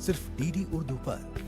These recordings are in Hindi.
सिर्फ डीडी उर्दू पर।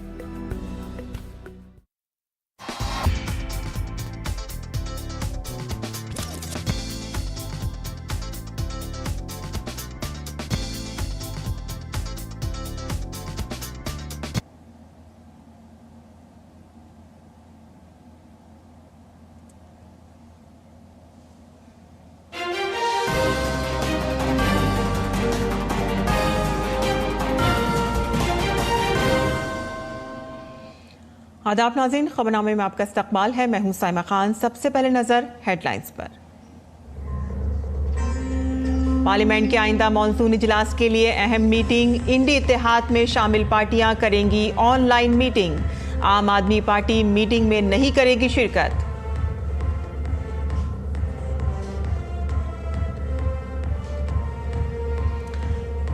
आदाब नाज़रीन, खबरनामे में आपका इस्तकबाल है। मैं हूं साइमा खान। सबसे पहले नजर हेडलाइंस पर। पार्लियामेंट के आइंदा मॉनसून इजलास के लिए अहम मीटिंग। इंडी इत्तेहाद में शामिल पार्टियां करेंगी ऑनलाइन मीटिंग। आम आदमी पार्टी मीटिंग में नहीं करेगी शिरकत।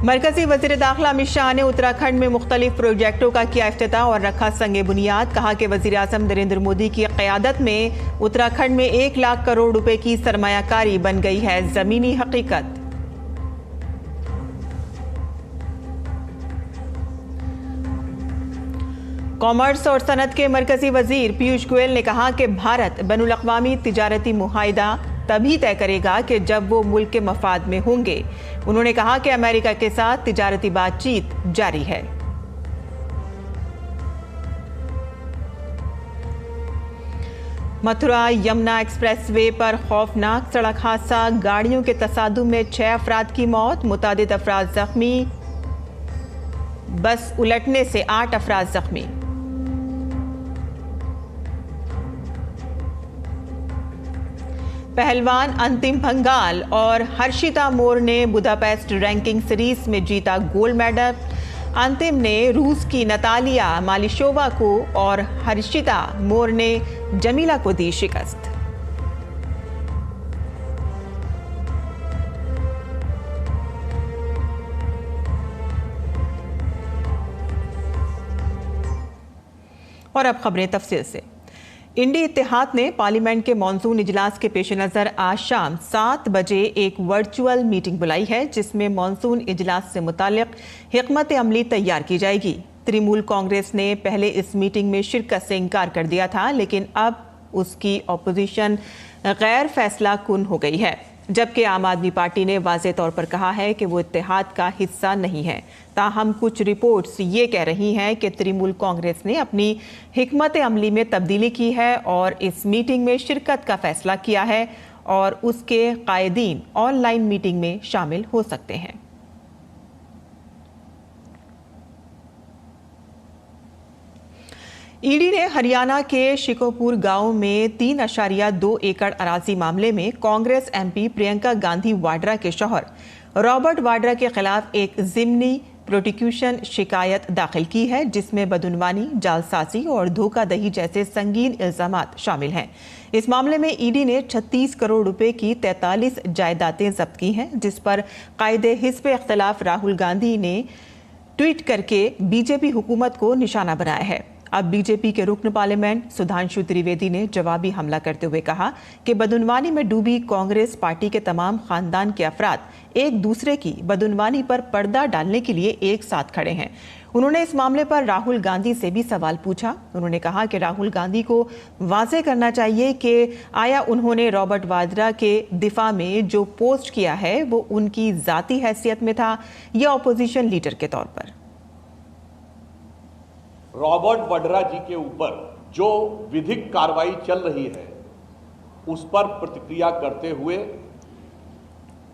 मरकजी वजीर दाखिला अमित शाह ने उत्तराखंड में मुख्तलिफ प्रोजेक्टों का किया इफ्तिताह और रखा संगे बुनियाद। कहा कि वजीर आज़म नरेंद्र मोदी की क़यादत में उत्तराखंड में 1 लाख करोड़ रुपए की सरमायाकारी बन गई है जमीनी हकीकत। कॉमर्स और सनत के मरकजी वजीर पीयूष गोयल ने कहा कि भारत बैनुल-अक़वामी तिजारती मुआहिदा तभी तय करेगा कि जब वो मुल्क के मफाद में होंगे। उन्होंने कहा कि अमेरिका के साथ तिजारती बातचीत जारी है। मथुरा यमुना एक्सप्रेसवे पर खौफनाक सड़क हादसा। गाड़ियों के तसादुम में 6 अफराद की मौत, मुतादिद अफराद जख्मी। बस उलटने से 8 अफराद जख्मी। पहलवान अंतिम भंगाल और हर्षिता मोर ने बुदापेस्ट रैंकिंग सीरीज में जीता गोल्ड मेडल। अंतिम ने रूस की नतालिया मालिशोवा को और हर्षिता मोर ने जमीला को दी शिकस्त। और अब खबरें तफसील से। इंडी इत्तेहाद ने पार्लियामेंट के मॉनसून इजलास के पेश नज़र आज शाम 7 बजे एक वर्चुअल मीटिंग बुलाई है, जिसमें मॉनसून इजलास से मुतालिक हिकमत अमली तैयार की जाएगी। तृणमूल कांग्रेस ने पहले इस मीटिंग में शिरकत से इनकार कर दिया था, लेकिन अब उसकी अपोजिशन गैर फैसला कुन हो गई है, जबकि आम आदमी पार्टी ने वाज़े तौर पर कहा है कि वो इत्तेहाद का हिस्सा नहीं है। ताहम कुछ रिपोर्ट्स ये कह रही हैं कि तृणमूल कांग्रेस ने अपनी हिकमत अमली में तब्दीली की है और इस मीटिंग में शिरकत का फैसला किया है और उसके कायदीन ऑनलाइन मीटिंग में शामिल हो सकते हैं। ईडी ने हरियाणा के शिकोपुर गांव में 3.2 एकड़ अराजी मामले में कांग्रेस एमपी प्रियंका गांधी वाड्रा के शौहर रॉबर्ट वाड्रा के खिलाफ एक ज़िमनी प्रोसिक्यूशन शिकायत दाखिल की है, जिसमें बदउनवानी, जालसाजी और धोखाधड़ी जैसे संगीन इल्जामात शामिल हैं। इस मामले में ईडी ने 36 करोड़ रुपए की 43 जायदादें जब्त की हैं, जिस पर कायदे हिज़्ब इख्तिलाफ राहुल गांधी ने ट्वीट करके बीजेपी हुकूमत को निशाना बनाया है। अब बीजेपी के रुकन पार्लियामेंट सुधांशु त्रिवेदी ने जवाबी हमला करते हुए कहा कि बदउनवानी में डूबी कांग्रेस पार्टी के तमाम खानदान के अफराद एक दूसरे की बदउनवानी पर पर्दा डालने के लिए एक साथ खड़े हैं। उन्होंने इस मामले पर राहुल गांधी से भी सवाल पूछा। उन्होंने कहा कि राहुल गांधी को वाज़े करना चाहिए कि आया उन्होंने रॉबर्ट वाड्रा के दिफा में जो पोस्ट किया है वो उनकी ज़ाती हैसियत में था या अपोजिशन लीडर के तौर पर। रॉबर्ट वाड्रा जी के ऊपर जो विधिक कार्रवाई चल रही है उस पर प्रतिक्रिया करते हुए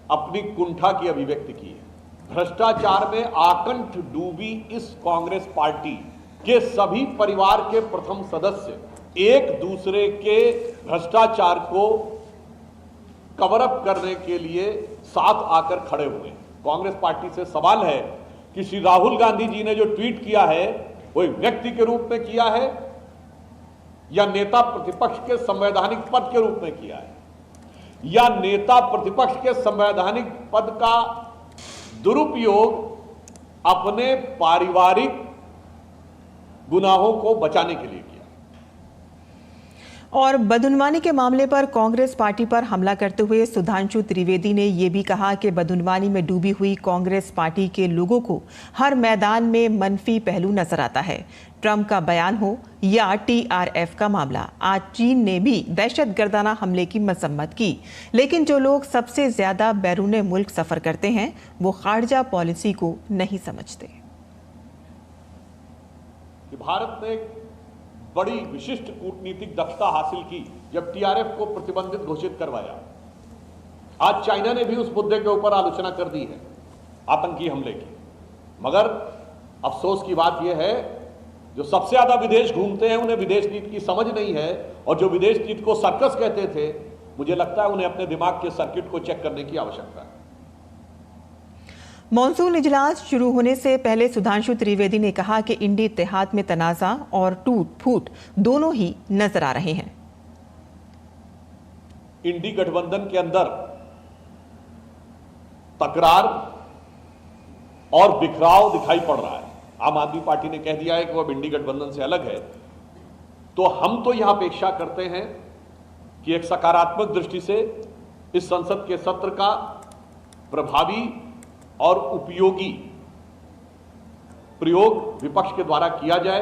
अपनी कुंठा की अभिव्यक्ति की है। भ्रष्टाचार में आकंठ डूबी इस कांग्रेस पार्टी के सभी परिवार के प्रथम सदस्य एक दूसरे के भ्रष्टाचार को कवर अप करने के लिए साथ आकर खड़े हुए हैं। कांग्रेस पार्टी से सवाल है कि श्री राहुल गांधी जी ने जो ट्वीट किया है वो व्यक्ति के रूप में किया है या नेता प्रतिपक्ष के संवैधानिक पद के रूप में किया है या नेता प्रतिपक्ष के संवैधानिक पद का दुरुपयोग अपने पारिवारिक गुनाहों को बचाने के लिए किया। और बदउनवानी के मामले पर कांग्रेस पार्टी पर हमला करते हुए सुधांशु त्रिवेदी ने ये भी कहा कि बदउनवानी में डूबी हुई कांग्रेस पार्टी के लोगों को हर मैदान में मनफी पहलू नजर आता है। ट्रंप का बयान हो या टीआरएफ का मामला, आज चीन ने भी दहशतगर्दाना हमले की मजम्मत की, लेकिन जो लोग सबसे ज्यादा बैरूने मुल्क सफर करते हैं वो खारजा पॉलिसी को नहीं समझते। भारत ने बड़ी विशिष्ट कूटनीतिक दक्षता हासिल की जब टीआरएफ को प्रतिबंधित घोषित करवाया। आज चाइना ने भी उस मुद्दे के ऊपर आलोचना कर दी है आतंकी हमले की, मगर अफसोस की बात यह है जो सबसे ज्यादा विदेश घूमते हैं उन्हें विदेश नीति की समझ नहीं है, और जो विदेश नीति को सर्कस कहते थे, मुझे लगता है उन्हें अपने दिमाग के सर्किट को चेक करने की आवश्यकता है। मॉनसून इजलास शुरू होने से पहले सुधांशु त्रिवेदी ने कहा कि इंडी इत्तेहाद में तनाजा और टूट फूट दोनों ही नजर आ रहे हैं। इंडी गठबंधन के अंदर तकरार और बिखराव दिखाई पड़ रहा है। आम आदमी पार्टी ने कह दिया है कि वह इंडी गठबंधन से अलग है, तो हम तो यह अपेक्षा करते हैं कि एक सकारात्मक दृष्टि से इस संसद के सत्र का प्रभावी और उपयोगी प्रयोग विपक्ष के द्वारा किया जाए,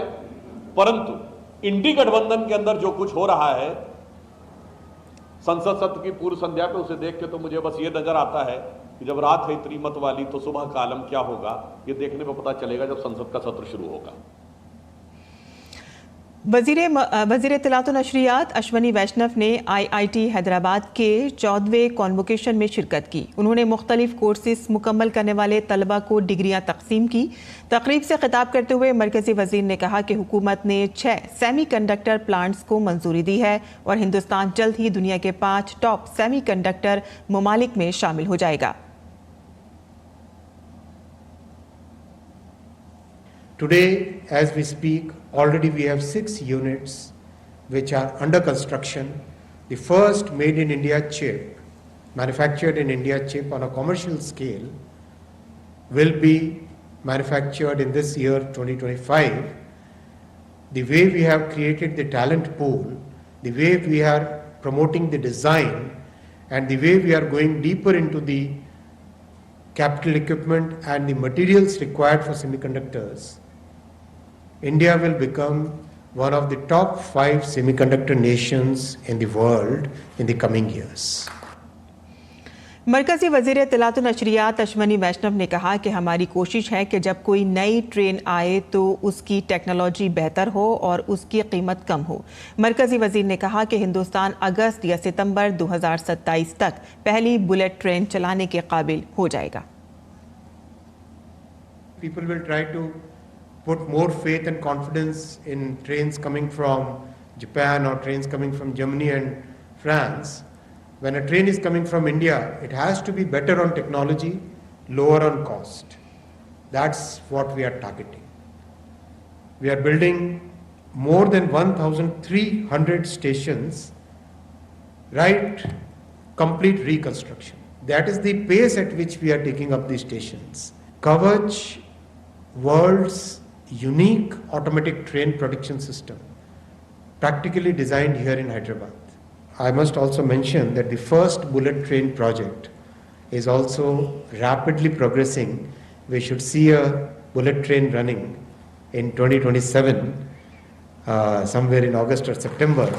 परंतु इंडी गठबंधन के अंदर जो कुछ हो रहा है संसद सत्र की पूर्व संध्या पे, उसे देख के तो मुझे बस ये नजर आता है कि जब रात है इतनी मत वाली तो सुबह का आलम क्या होगा, ये देखने में पता चलेगा जब संसद का सत्र शुरू होगा। वजीर इत्तलात व नशरियात अश्वनी वैष्णव ने आईआईटी हैदराबाद के 14वें कॉन्वोकेशन में शिरकत की। उन्होंने मुख्तलिफ कोर्सेस मुकम्मल करने वाले तलबा को डिग्रियां तकसीम की। तकरीब से खिताब करते हुए मरकजी वजीर ने कहा कि हुकूमत ने 6 सेमीकंडक्टर प्लांट्स को मंजूरी दी है और हिंदुस्तान जल्द ही दुनिया के 5 टॉप सेमीकंडक्टर ममालिक में शामिल हो जाएगा। Today, as we speak, already we have 6 units which are under construction. The first made in India chip, manufactured in India chip on a commercial scale, will be manufactured in this year 2025. The way we have created the talent pool, the way we are promoting the design, and the way we are going deeper into the capital equipment and the materials required for semiconductors, India will become one of the top 5 semiconductor nations in the world in the coming years. मरकजी वजीर इत्तलात व नशरियात अश्वनी वैष्णव ने कहा कि हमारी कोशिश है कि जब कोई नई ट्रेन आए तो उसकी टेक्नोलॉजी बेहतर हो और उसकी कीमत कम हो। मरकजी वजीर ने कहा कि हिंदुस्तान अगस्त या सितंबर 2027 तक पहली बुलेट ट्रेन चलाने के काबिल हो जाएगा। People will try to put more faith and confidence in trains coming from Japan or trains coming from Germany and France. When a train is coming from India, it has to be better on technology, lower on cost. That's what we are targeting. We are building more than 1,300 stations, right? Complete reconstruction. That is the pace at which we are taking up these stations. Kavach, world's unique automatic train production system, practically designed here in Hyderabad. I must also mention that the first bullet train project is also rapidly progressing. We should see a bullet train running in 2027, somewhere in August or September.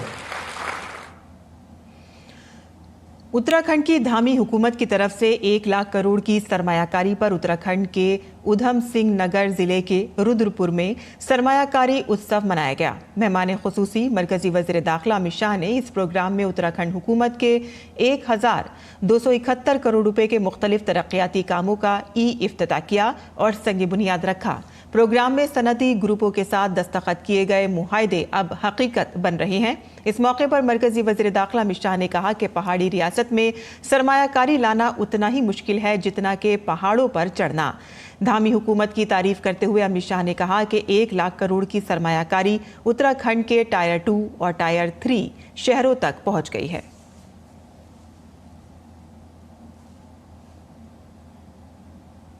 Uttarakhand की धामी हुकूमत की तरफ से 1 लाख करोड़ की सरमायाकारी पर उत्तराखंड के उधम सिंह नगर जिले के रुद्रपुर में सरमायाकारी उत्सव मनाया गया। मेहमान खुसूसी मरकजी वजीर दाखिला अमित शाह ने इस प्रोग्राम में उत्तराखंड हुकूमत के 1271 करोड़ रुपए के मुख्तलिफ तरक्याती कामों का इफ्तिताह किया और संग बुनियाद रखा। प्रोग्राम में सनती ग्रुपों के साथ दस्तखत किए गए मुआहदे अब हकीकत बन रहे हैं। इस मौके पर मरकजी वजीर दाखिला अमित शाह ने कहा कि पहाड़ी रियासत में सरमायाकारी लाना उतना ही मुश्किल है जितना कि पहाड़ों पर चढ़ना। धामी हुकूमत की तारीफ करते हुए अमित शाह ने कहा कि 1 लाख करोड़ की सरमायाकारी उत्तराखंड के टायर 2 और टायर 3 शहरों तक पहुंच गई है।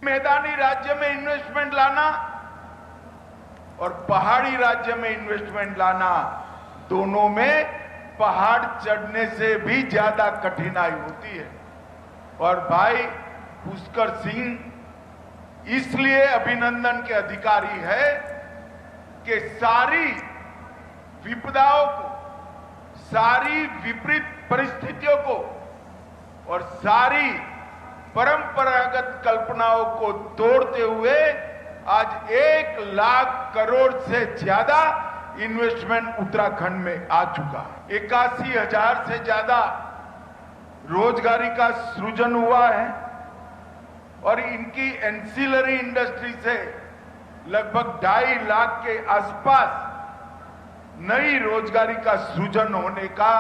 मैदानी राज्य में इन्वेस्टमेंट लाना और पहाड़ी राज्य में इन्वेस्टमेंट लाना, दोनों में पहाड़ चढ़ने से भी ज्यादा कठिनाई होती है। और भाई पुष्कर सिंह इसलिए अभिनंदन के अधिकारी है कि सारी विपदाओं को, सारी विपरीत परिस्थितियों को और सारी परंपरागत कल्पनाओं को तोड़ते हुए आज 1 लाख करोड़ से ज्यादा इन्वेस्टमेंट उत्तराखंड में आ चुका है। 81,000 से ज्यादा रोजगारी का सृजन हुआ है और इनकी एंसिलरी इंडस्ट्री से लगभग 2.5 लाख के आसपास नई रोजगारी का सृजन होने का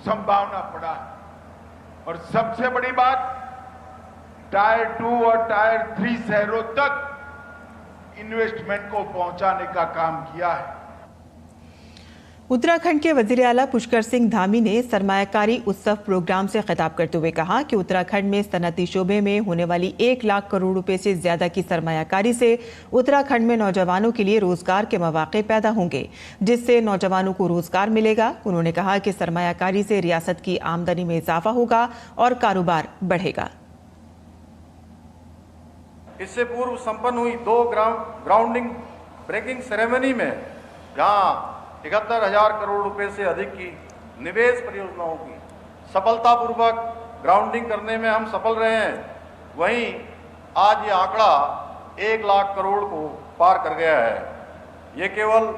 संभावना पड़ा है। और सबसे बड़ी बात, टायर 2 और टायर 3 शहरों तक इन्वेस्टमेंट को पहुंचाने का काम किया है। उत्तराखंड के वजीर आला पुष्कर सिंह धामी ने सरमायाकारी उत्सव प्रोग्राम से खिताब करते हुए कहा कि उत्तराखंड में सनअती शोबे में होने वाली 1 लाख करोड़ रुपए से ज्यादा की सरमायाकारी से उत्तराखंड में नौजवानों के लिए रोजगार के मौके पैदा होंगे, जिससे नौजवानों को रोजगार मिलेगा। उन्होंने कहा कि सरमायाकारी से रियासत की आमदनी में इजाफा होगा और कारोबार बढ़ेगा। इससे पूर्व संपन्न हुई 2 ग्राउंडिंग ब्रेकिंग सेरेमनी में जहां 71,000 करोड़ रुपए से अधिक की निवेश परियोजनाओं की सफलतापूर्वक ग्राउंडिंग करने में हम सफल रहे हैं, वहीं आज ये आंकड़ा 1 लाख करोड़ को पार कर गया है। ये केवल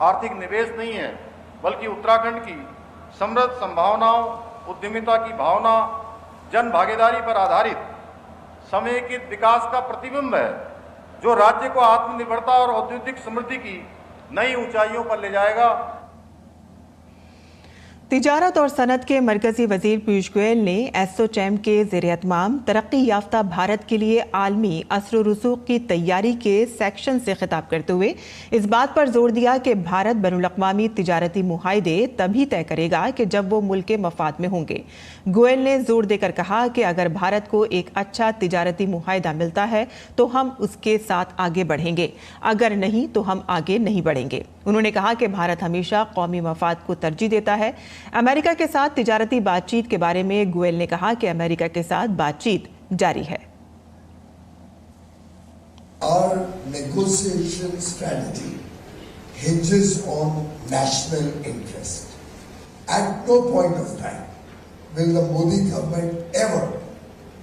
आर्थिक निवेश नहीं है, बल्कि उत्तराखंड की समृद्ध संभावनाओं, उद्यमिता की भावना, जन भागीदारी पर आधारित समेकित विकास का प्रतिबिंब है, जो राज्य को आत्मनिर्भरता और औद्योगिक समृद्धि की नई ऊंचाइयों पर ले जाएगा। तिजारत और सनत के मरकजी वजीर पीयूष गोयल ने एसोचैम के ज़ेर-ए-इत्माम तरक्की याफ्ता भारत के लिए आलमी असर और रसूख की तैयारी के सेक्शन से खिताब करते हुए इस बात पर जोर दिया कि भारत बैनुल-अक़वामी तिजारती मुआहदे तभी तय करेगा कि जब वो मुल्क के मफाद में होंगे। गोयल ने जोर देकर कहा कि अगर भारत को एक अच्छा तिजारती मुआहदा मिलता है तो हम उसके साथ आगे बढ़ेंगे, अगर नहीं तो हम आगे नहीं बढ़ेंगे। उन्होंने कहा कि भारत हमेशा कौमी मफाद को तरजीह देता है। अमेरिका के साथ तिजारती बातचीत के बारे में गोयल ने कहा कि अमेरिका के साथ बातचीत जारी है। Our negotiation strategy hinges on national interest. At no point of time will the Modi government ever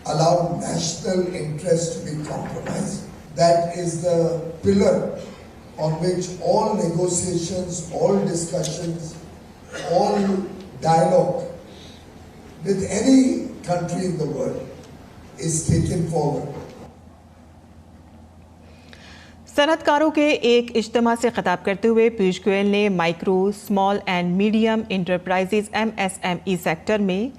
allow national interest to be compromised. That is the pillar on which all negotiations, all discussions, all dialogue with any country in the world is taken forward. सनतकारों के एक इज्तिमा से खिताब करते हुए पीयूष गोयल ने micro, small and medium enterprises MSME sector में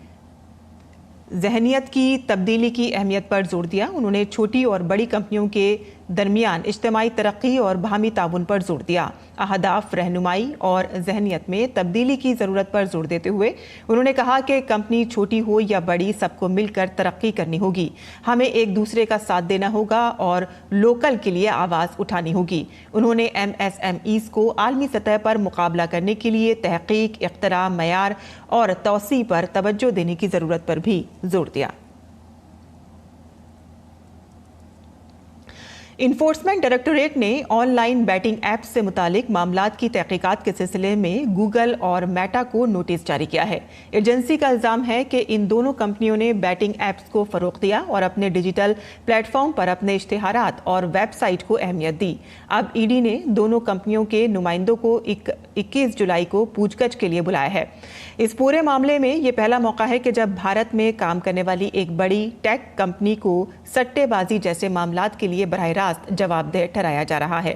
जहनियत की तब्दीली की अहमियत पर जोर दिया। उन्होंने छोटी और बड़ी कंपनियों के दरमियान इज्तिमाई तरक्की और बाहमी ताउन पर जोर दिया। अहदाफ, रहनुमाई और जहनियत में तब्दीली की ज़रूरत पर जोर देते हुए उन्होंने कहा कि कंपनी छोटी हो या बड़ी, सबको मिलकर तरक्की करनी होगी। हमें एक दूसरे का साथ देना होगा और लोकल के लिए आवाज़ उठानी होगी। उन्होंने MSMEs को आलमी सतह पर मुकाबला करने के लिए तहकीक, इख्तरा, मयार और तौसी पर तवज्जो देने की ज़रूरत पर भी जोर दिया। इन्फोर्समेंट डायरेक्टोरेट ने ऑनलाइन बैटिंग ऐप्स से मुतालिक मामलात की तहकीकात के सिलसिले में गूगल और मेटा को नोटिस जारी किया है। एजेंसी का इल्जाम है कि इन दोनों कंपनियों ने बैटिंग ऐप्स को फरोग दिया और अपने डिजिटल प्लेटफॉर्म पर अपने इश्तिहारात और वेबसाइट को अहमियत दी। अब ईडी ने दोनों कंपनियों के नुमाइंदों को 21 जुलाई को पूछताछ के लिए बुलाया है। इस पूरे मामले में ये पहला मौका है कि जब भारत में काम करने वाली एक बड़ी टेक कंपनी को सट्टेबाजी जैसे मामलात के लिए बराह रास्त जवाबदेह ठहराया जा रहा है।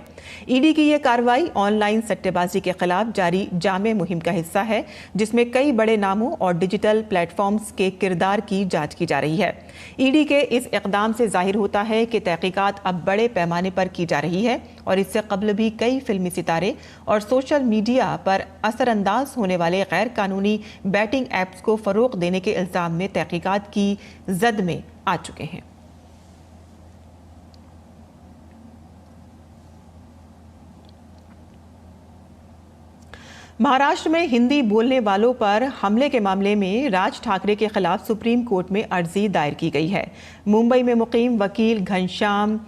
ईडी की यह कार्रवाई ऑनलाइन सट्टेबाजी के खिलाफ जारी जामे मुहिम का हिस्सा है, जिसमें कई बड़े नामों और डिजिटल प्लेटफॉर्म्स के किरदार की जांच की जा रही है। ईडी के इस इकदाम से जाहिर होता है कि तहकीकात अब बड़े पैमाने पर की जा रही है और इससे कबल भी कई फिल्मी सितारे और सोशल मीडिया पर असरअंदाज होने वाले गैर कानूनी बैटिंग ऐप्स को फरोग देने के इल्जाम में तहकीकात की जद में आ चुके हैं। महाराष्ट्र में हिंदी बोलने वालों पर हमले के मामले में राज ठाकरे के खिलाफ सुप्रीम कोर्ट में अर्जी दायर की गई है। मुंबई में मुकीम वकील घनश्याम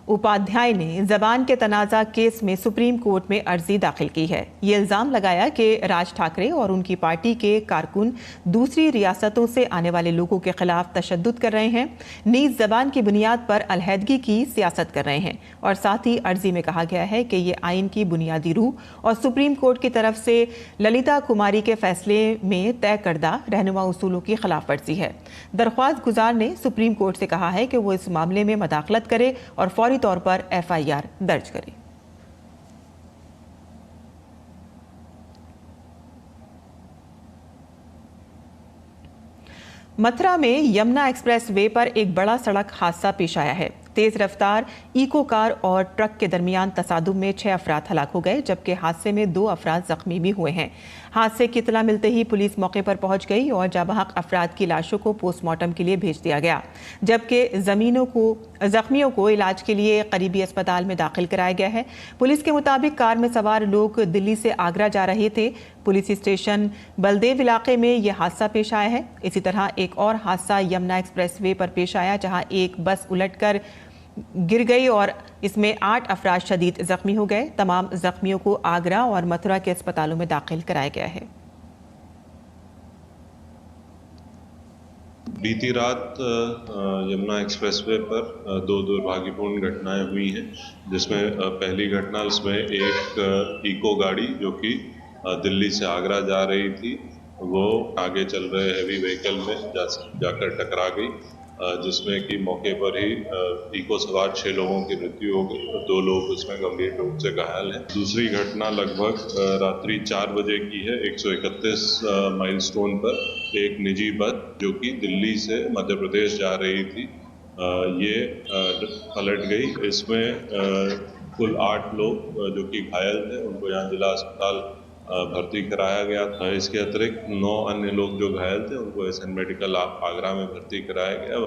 उपाध्याय ने जबान के तनाज़ा केस में सुप्रीम कोर्ट में अर्जी दाखिल की है। ये इल्ज़ाम लगाया कि राज ठाकरे और उनकी पार्टी के कारकुन दूसरी रियासतों से आने वाले लोगों के खिलाफ तशद्दुद कर रहे हैं, नीज़ जबान की बुनियाद पर अलहदगी की सियासत कर रहे हैं। और साथ ही अर्जी में कहा गया है कि ये आइन की बुनियादी रूह और सुप्रीम कोर्ट की तरफ से ललिता कुमारी के फैसले में तय करदा रहनुमा उसूलों की खिलाफ वर्जी है। दरख्वास्त गुजार ने सुप्रीम कोर्ट से कहा है कि वो इस मामले में मदाखलत करे और फौरी तौर पर एफआईआर दर्ज करे। मथुरा में यमुना एक्सप्रेस वे पर एक बड़ा सड़क हादसा पेश आया है। तेज रफ्तार इको कार और ट्रक के दरमियान तसादुम में 6 अफराद हलाक हो गए, जबकि हादसे में 2 अफराद जख्मी भी हुए हैं। हादसे की इत्तला मिलते ही पुलिस मौके पर पहुंच गई और जाबहक अफराद की लाशों को पोस्टमार्टम के लिए भेज दिया गया, जबकि जख्मियों को इलाज के लिए करीबी अस्पताल में दाखिल कराया गया है। पुलिस के मुताबिक कार में सवार लोग दिल्ली से आगरा जा रहे थे। पुलिस स्टेशन बलदेव इलाके में यह हादसा पेश आया है। इसी तरह एक और हादसा यमुना एक्सप्रेस वे पर पेश आया, जहां एक बस उलटकर गिर गई और इसमें 8 अफराद शदीद जख्मी हो गए। तमाम जख्मियों को आगरा और मथुरा के अस्पतालों में दाखिल कराया गया है। बीती रात यमुना एक्सप्रेसवे पर 2 दुर्भाग्यपूर्ण घटनाएं हुई हैं, जिसमें पहली घटना उसमें एक इको गाड़ी जो कि दिल्ली से आगरा जा रही थी, वो आगे चल रहे हैवी व्हीकल में जाकर टकरा गई, जिसमें कि मौके पर ही इको सवार 6 लोगों की मृत्यु हो गई और 2 लोग उसमें गंभीर रूप से घायल हैं। दूसरी घटना लगभग रात्रि 4 बजे की है। 131 माइलस्टोन पर एक निजी बस जो कि दिल्ली से मध्य प्रदेश जा रही थी, ये पलट गई। इसमें कुल 8 लोग जो कि घायल थे, उनको यहाँ जिला अस्पताल भर्ती कराया गया था। इसके अतिरिक्त 9 अन्य लोग जो घायल थे उनको एसएन मेडिकल आगरा में भर्ती कराया गया।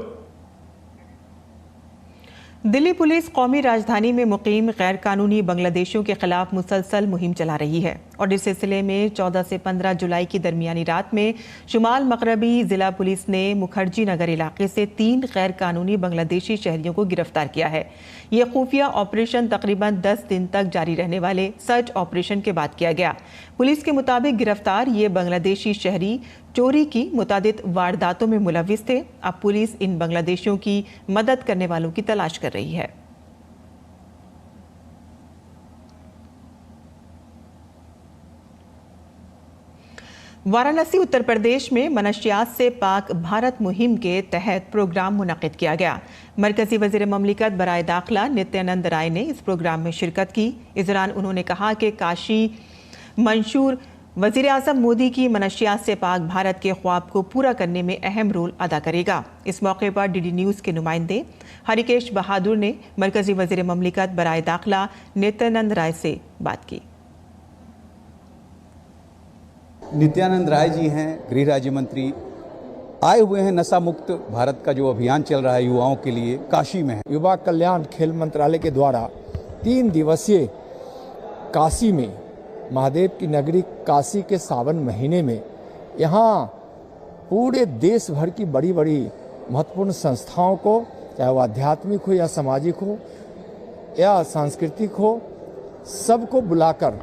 दिल्ली पुलिस कौमी राजधानी में मुकीम गैर कानूनी बांग्लादेशियों के खिलाफ मुसलसल मुहिम चला रही है और इस सिलसिले में 14 से 15 जुलाई की दरमियानी रात में शुमाल मगरबी जिला पुलिस ने मुखर्जी नगर इलाके से 3 गैर कानूनी बांग्लादेशी शहरियों को गिरफ्तार किया है। ये खुफिया ऑपरेशन तकरीबन 10 दिन तक जारी रहने वाले सर्च ऑपरेशन के बाद किया गया। पुलिस के मुताबिक गिरफ्तार ये बांग्लादेशी शहरी चोरी की मुतादिद वारदातों में मुलविस थे। अब पुलिस इन बांग्लादेशियों की मदद करने वालों की तलाश कर रही है। वाराणसी उत्तर प्रदेश में मनशियात से पाक भारत मुहिम के तहत प्रोग्राम मुनक़िद किया गया। मरकजी वज़ीर ममलिकत बराए दाखिला नित्यानंद राय ने इस प्रोग्राम में शिरकत की। इस दौरान उन्होंने कहा कि काशी मंशूर वज़ीर आज़म मोदी की मनशियात से पाक भारत के ख्वाब को पूरा करने में अहम रोल अदा करेगा। इस मौके पर डीडी न्यूज़ के नुमाइंदे हरिकेश बहादुर ने मरकजी वज़ीर ममलिकत बराए दाखिला नित्यानंद राय से बात की। नित्यानंद राय जी हैं गृह राज्य मंत्री, आए हुए हैं नशा मुक्त भारत का जो अभियान चल रहा है युवाओं के लिए, काशी में है। युवा कल्याण खेल मंत्रालय के द्वारा 3 दिवसीय काशी में महादेव की नगरी काशी के सावन महीने में यहाँ पूरे देश भर की बड़ी बड़ी महत्वपूर्ण संस्थाओं को, चाहे वो आध्यात्मिक हो या सामाजिक हो या सांस्कृतिक हो, सबको बुलाकर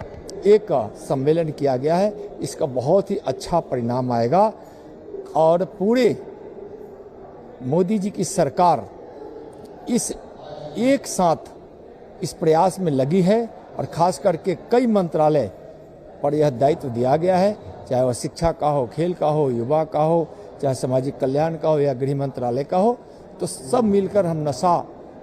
एक सम्मेलन किया गया है। इसका बहुत ही अच्छा परिणाम आएगा और पूरे मोदी जी की सरकार इस एक साथ इस प्रयास में लगी है और खास करके कई मंत्रालय पर यह दायित्व दिया गया है, चाहे वह शिक्षा का हो, खेल का हो, युवा का हो, चाहे सामाजिक कल्याण का हो या गृह मंत्रालय का हो, तो सब मिलकर हम नशा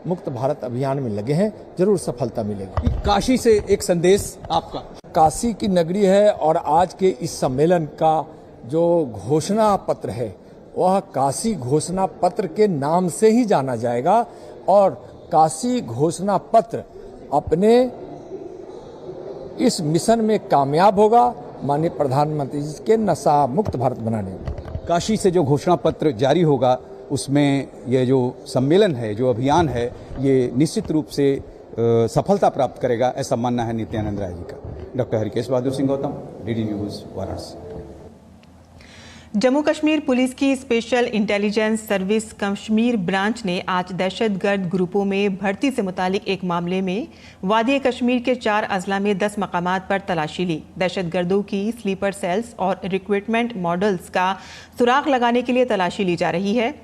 मुक्त भारत अभियान में लगे हैं। जरूर सफलता मिलेगी। काशी से एक संदेश आपका। काशी की नगरी है और आज के इस सम्मेलन का जो घोषणा पत्र है वह काशी घोषणा पत्र के नाम से ही जाना जाएगा और काशी घोषणा पत्र अपने इस मिशन में कामयाब होगा माननीय प्रधानमंत्री जी के नशा मुक्त भारत बनाने में। काशी से जो घोषणा पत्र जारी होगा उसमें यह जो सम्मेलन है, जो अभियान है, ये निश्चित रूप से सफलता प्राप्त करेगा, ऐसा मानना है नित्यानंद राय जी का। Doctor Harikesh Bahadur Singh Gautam. D D news Varanasi. Jammu Kashmir police की special intelligence service Kashmir branch ने आज दहशतगर्द ग्रुपों में भर्ती से मुतालिक एक मामले में वादी कश्मीर के 4 अजला में 10 मकामात पर तलाशी ली। दहशतगर्दों की स्लीपर सेल्स और रिक्रूटमेंट मॉडल्स का सुराग लगाने के लिए तलाशी ली जा रही है।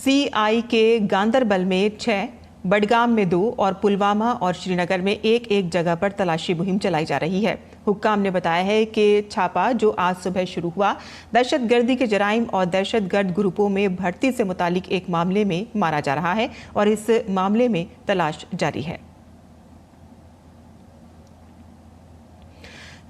CI के गांदरबल में 6, बडगाम में 2 और पुलवामा और श्रीनगर में एक जगह पर तलाशी मुहिम चलाई जा रही है। हुक्काम ने बताया है कि छापा जो आज सुबह शुरू हुआ दहशतगर्दी के जराइम और दहशतगर्द ग्रुपों में भर्ती से मुतालिक एक मामले में मारा जा रहा है और इस मामले में तलाश जारी है।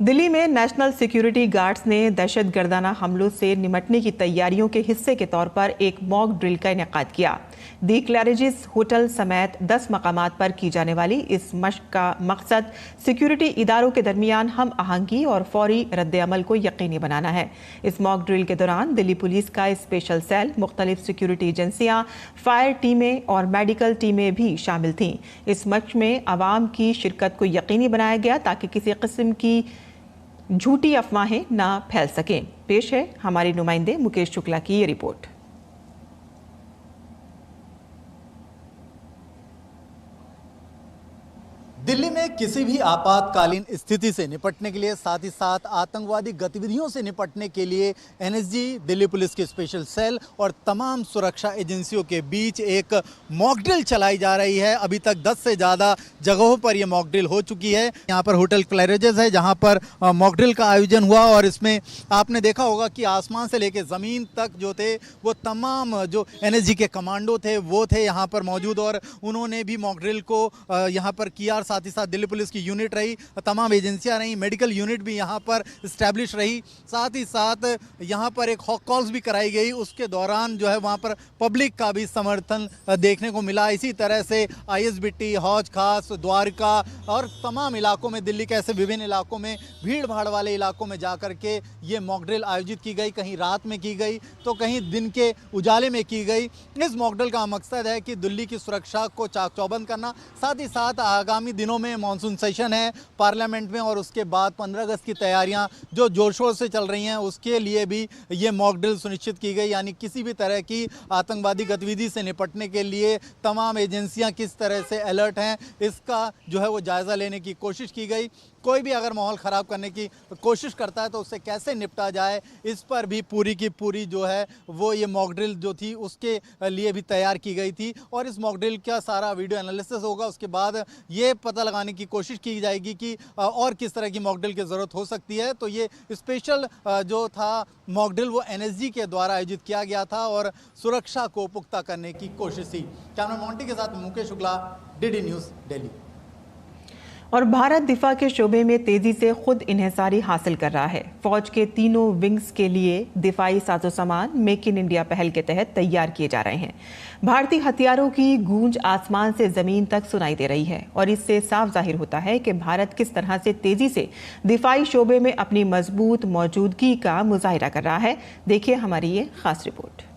दिल्ली में नेशनल सिक्योरिटी गार्ड्स ने दहशतगर्दाना हमलों से निपटने की तैयारियों के हिस्से के तौर पर एक मॉक ड्रिल का इनेकाद किया। दी क्लैरिजिस होटल समेत 10 मकामात पर की जाने वाली इस मश्क का मकसद सिक्योरिटी इदारों के दरमियान हम आहंगी और फौरी रद्द-ए-अमल को यकीनी बनाना है। इस मॉक ड्रिल के दौरान दिल्ली पुलिस का स्पेशल सेल, मुख्तलिफ सिक्योरिटी एजेंसियां, फायर टीमें और मेडिकल टीमें भी शामिल थीं। इस मश्क में आवाम की शिरकत को यकीनी बनाया गया ताकि किसी किस्म की झूठी अफवाहें ना फैल सकें। पेश है हमारी नुमाइंदे मुकेश शुक्ला की ये रिपोर्ट। दिल्ली में किसी भी आपातकालीन स्थिति से निपटने के लिए, साथ ही साथ आतंकवादी गतिविधियों से निपटने के लिए NSG, दिल्ली पुलिस की स्पेशल सेल और तमाम सुरक्षा एजेंसियों के बीच एक मॉक ड्रिल चलाई जा रही है। अभी तक 10 से ज़्यादा जगहों पर यह मॉक ड्रिल हो चुकी है। यहाँ पर होटल क्लैरिजेस है जहाँ पर मॉक ड्रिल का आयोजन हुआ और इसमें आपने देखा होगा कि आसमान से लेकर ज़मीन तक जो थे वो तमाम जो NSG के कमांडो थे वो थे यहाँ पर मौजूद और उन्होंने भी मॉक ड्रिल को यहाँ पर किया। साथ ही साथ दिल्ली पुलिस की यूनिट रही, तमाम एजेंसियां रही, मेडिकल यूनिट भी यहाँ पर इस्टेब्लिश रही। साथ ही साथ यहाँ पर एक हॉक कॉल्स भी कराई गई। उसके दौरान जो है वहाँ पर पब्लिक का भी समर्थन देखने को मिला। इसी तरह से ISBT, हौज खास, द्वारका और तमाम इलाकों में, दिल्ली के ऐसे विभिन्न इलाकों में, भीड़ भाड़ वाले इलाकों में जा कर के ये मॉक ड्रिल आयोजित की गई। कहीं रात में की गई तो कहीं दिन के उजाले में की गई। इस मॉक ड्रिल का मकसद है कि दिल्ली की सुरक्षा को चाक चौबंद करना। साथ ही साथ आगामी दिनों में मॉनसून सेशन है पार्लियामेंट में और उसके बाद 15 अगस्त की तैयारियां जो जोर शोर से चल रही हैं उसके लिए भी ये मॉक ड्रिल सुनिश्चित की गई। यानी किसी भी तरह की आतंकवादी गतिविधि से निपटने के लिए तमाम एजेंसियां किस तरह से अलर्ट हैं इसका जो है वो जायज़ा लेने की कोशिश की गई। कोई भी अगर माहौल ख़राब करने की कोशिश करता है तो उससे कैसे निपटा जाए इस पर भी पूरी की पूरी जो है वो ये मॉक ड्रिल जो थी उसके लिए भी तैयार की गई थी। और इस मॉक ड्रिल का सारा वीडियो एनालिसिस होगा। उसके बाद ये पता लगाने की कोशिश की जाएगी कि और किस तरह की मॉक ड्रिल की ज़रूरत हो सकती है। तो ये स्पेशल जो था मॉक ड्रिल वो NSG के द्वारा आयोजित किया गया था और सुरक्षा को पुख्ता करने की कोशिश थी। कैमरा मॉन्टी के साथ मुकेश शुक्ला, DD न्यूज़, दिल्ली। और भारत दिफा के शोबे में तेजी से खुद इन्हिसारी हासिल कर रहा है। फौज के तीनों विंग्स के लिए दिफाई साजो सामान मेक इन इंडिया पहल के तहत तैयार किए जा रहे हैं। भारतीय हथियारों की गूंज आसमान से जमीन तक सुनाई दे रही है और इससे साफ जाहिर होता है कि भारत किस तरह से तेजी से दिफाई शोबे में अपनी मजबूत मौजूदगी का मुजाहिरा कर रहा है। देखिए हमारी ये खास रिपोर्ट।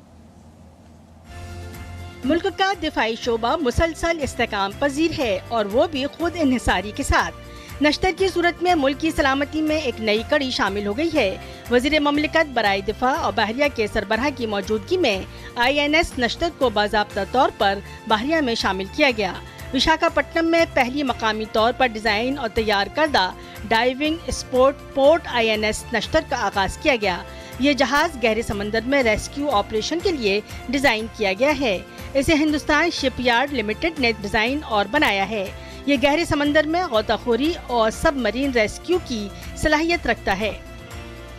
मुल्क का दिफाई शोबा मुसलसल इस्तेकाम पजीर है और वो भी खुद इन्हिसारी के साथ। नश्तर की सूरत में मुल्क की सलामती में एक नई कड़ी शामिल हो गई है। वजीर ममलिकत बराए दिफा और बहरिया के सरबराह की मौजूदगी में INS नश्तर को बाज़ाब्ता तौर पर बहरिया में शामिल किया गया। विशाखापट्टनम में पहली मकामी तौर पर डिजाइन और तैयार करदा डाइविंग स्पोर्ट पोर्ट INS नश्तर का आगाज किया गया। ये जहाज गहरे समंदर में रेस्क्यू ऑपरेशन के लिए डिजाइन किया गया है। इसे हिंदुस्तान शिपयार्ड लिमिटेड ने डिजाइन और बनाया है। ये गहरे समंदर में गोताखोरी और सबमरीन रेस्क्यू की सलाहियत रखता है।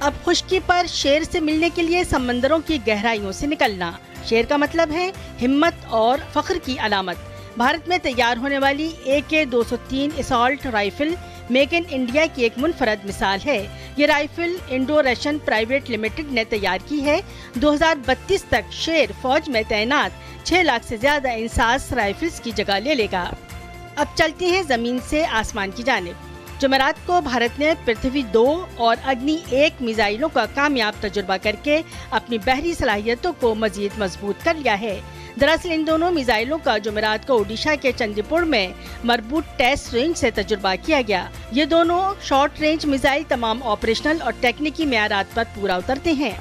अब खुश्की पर शेर से मिलने के लिए समंदरों की गहराइयों से निकलना। शेर का मतलब है हिम्मत और फख्र की अलामत। भारत में तैयार होने वाली AK-203 assault rifle make in India की एक मुनफरद मिसाल है। ये rifle Indo Russian private limited ने तैयार की है। 2032 तक शेर फौज में तैनात 6 लाख से ज्यादा इंसास राइफल्स की जगह ले लेगा। अब चलती हैं जमीन से आसमान की जानिब। जुमेरात को भारत ने पृथ्वी 2 और अग्नि 1 मिसाइलों का कामयाब तजुर्बा करके अपनी बहरी सलाहियतों को मजीद मजबूत कर लिया है। दरअसल इन दोनों मिसाइलों का जुमेरात को ओडिशा के चंडीपुर में मरबूत टेस्ट रेंज से तजुर्बा किया गया। ये दोनों शॉर्ट रेंज मिसाइल तमाम ऑपरेशनल और टेक्निकी मेयारात पर पूरा उतरते हैं।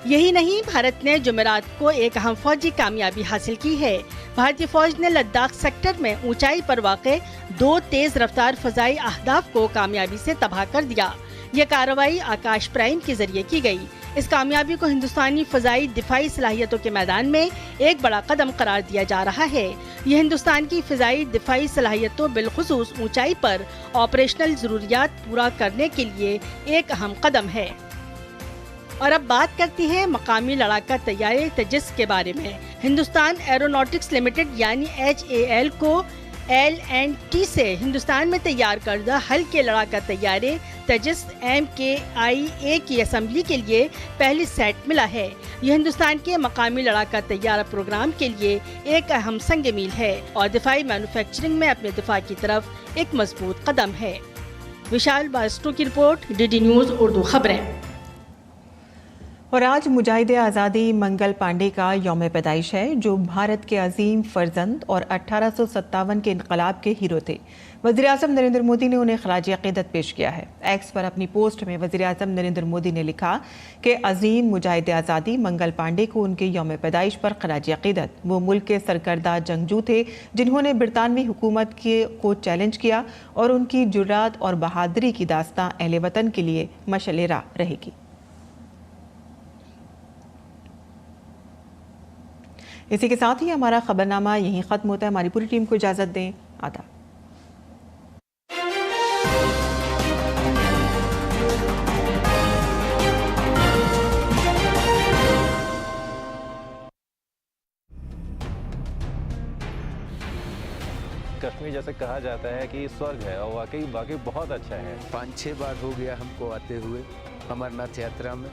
यही नहीं, भारत ने जुमेरात को एक अहम फौजी कामयाबी हासिल की है। भारतीय फौज ने लद्दाख सेक्टर में ऊंचाई पर वाक़े 2 तेज रफ्तार फजाई अहदाफ को कामयाबी से तबाह कर दिया। यह कार्रवाई आकाश प्राइम के जरिए की गई। इस कामयाबी को हिंदुस्तानी फजाई दिफाई सलाहियतों के मैदान में एक बड़ा कदम करार दिया जा रहा है। यह हिंदुस्तान की फजाई दिफाई सलाहियतों बिलखुसूस ऊंचाई पर ऑपरेशनल जरूरियात पूरा करने के लिए एक अहम कदम है। और अब बात करते हैं मकामी लड़ाका तैयारे तेजस के बारे में। हिंदुस्तान एरोनॉटिक्स लिमिटेड यानी HAL को L&T से हिंदुस्तान में तैयार करदा हल्के लड़ाका तैयारे तेजस MKI-A की असेंबली के लिए पहली सेट मिला है। यह हिंदुस्तान के मकामी लड़ाका तैयारा प्रोग्राम के लिए एक अहम संग मील है और दिफाई मैन्युफैक्चरिंग में अपने दिफा की तरफ एक मजबूत कदम है। विशाल बास्टो की रिपोर्ट, DD न्यूज़ उर्दू खबरें। और आज मुजाहिद आज़ादी मंगल पांडे का यौम पैदाइश है, जो भारत के अजीम फर्जंद और 1857 के इनकलाब के हीरो थे। वज़ीर आज़म नरेंद्र मोदी ने उन्हें खराज अक़ीदत पेश किया है। एक्स पर अपनी पोस्ट में वज़ीर आज़म नरेंद्र मोदी ने लिखा कि अजीम मुजाहिद आज़ादी मंगल पांडे को उनके यौम पैदाइश पर खराज अक़ीदत। वो मुल्क के सरकर्दा जंगजू थे जिन्होंने बरतानवी हुकूमत को चैलेंज किया और उनकी जुर्रात और बहादुरी की दास्तां अहले वतन के लिए मशअल राह रहेगी। इसी के साथ ही हमारा खबरनामा यहीं ख़त्म होता है। हमारी पूरी टीम को इजाज़त दें। आदाब। कश्मीर जैसे कहा जाता है कि स्वर्ग है और वाकई बहुत अच्छा है। 5-6 बार हो गया हमको आते हुए अमरनाथ यात्रा में।